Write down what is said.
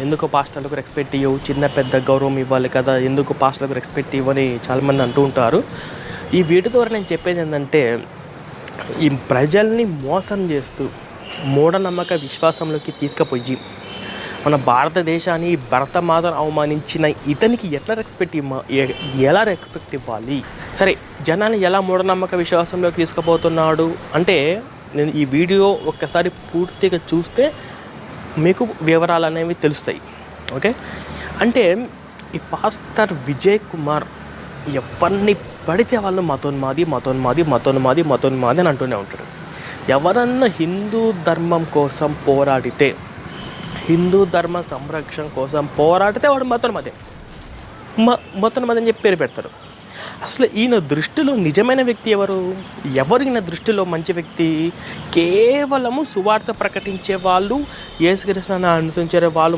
ఎందుకు పాస్టర్లకు రెస్పెక్ట్ ఇవ్వవు, చిన్న పెద్ద గౌరవం ఇవ్వాలి కదా, ఎందుకు పాస్టర్లకు రెస్పెక్ట్ ఇవ్వని చాలామంది అంటూ ఉంటారు. ఈ వీటి ద్వారా నేను చెప్పేది ఏంటంటే, ఈ ప్రజల్ని మోసం చేస్తూ మూఢనమ్మక విశ్వాసంలోకి తీసుకుపోయి మన భారతదేశాన్ని భరతమాతను అవమానించిన ఇతనికి ఎలా రెస్పెక్ట్ ఇవ్వాలి? సరే, జనాన్ని ఎలా మూఢనమ్మక విశ్వాసంలోకి తీసుకుపోతున్నాడు అంటే, నేను ఈ వీడియో ఒక్కసారి పూర్తిగా చూస్తే మీకు వివరాలు అనేవి తెలుస్తాయి. ఓకే, అంటే ఈ పాస్టర్ విజయ్ కుమార్ ఎవరిని పడితే వాళ్ళు మతోన్మాది అని అంటూనే ఉంటాడు. ఎవరన్నా హిందూ ధర్మం కోసం పోరాడితే, హిందూ ధర్మ సంరక్షణ కోసం పోరాడితే వాడు మతోన్మాది అని చెప్పి పేరు పెడతారు. అసలు ఈయన దృష్టిలో నిజమైన వ్యక్తి ఎవరు ఈయన దృష్టిలో మంచి వ్యక్తి? కేవలము సువార్త ప్రకటించే వాళ్ళు, యేసుక్రీస్తుని అనుసరించే వాళ్ళు